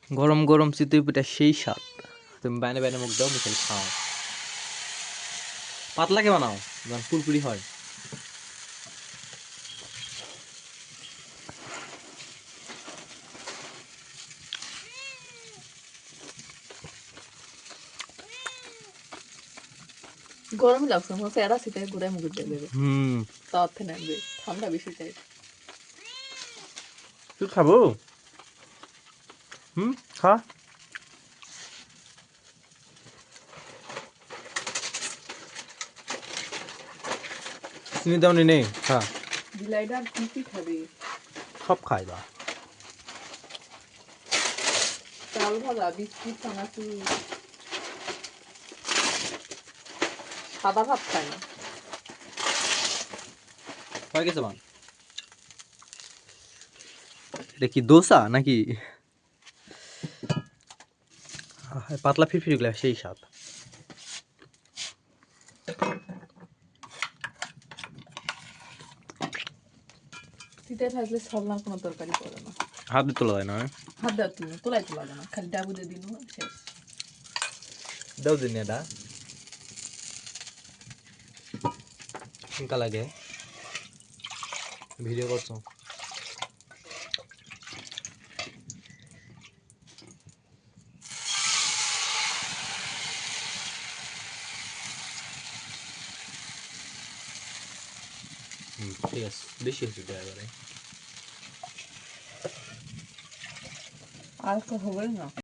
গরম গরম চিতই পিঠা সেই স্বাদ। তুমি বাইনে বাইনে মুখ দাও, মিশাই খাও। পাতলাকে বানাও, যেন পুরপুরি হয়। গরমই লাগছে, মনে হচ্ছে এরা শীতে ঘুরে মুখে দিয়ে দেবে। হুম, তার থেকে নেবে, ঠান্ডা বেশি চাই। তুই খাবো? খা। চিনি দাও নি নেই, খা। বিলাইটা কি কি খাবে? সব খাইবা। চাল ভাজা, বিস্কিট, চানাচুর। সাদা ভাত খায় না। হয়ে গেছে মা। এটা কি দোসা নাকি? পাতলা ফিরফিরি গুলা সেই স্বাদ। শীতে থাকলে সরলাম কোনো তরকারি করে না। হাত দিয়ে তোলা যায় না? হাত দেওয়া তুমি তোলাই তো লাগে না, খালি ডাবু দিয়ে দিন শেষ। দাও দিন এটা কেনকা লাগে? ভিডিও করছো? ঠিক আছে, বেশি হয়েছে এবারে। আর তো হবে না।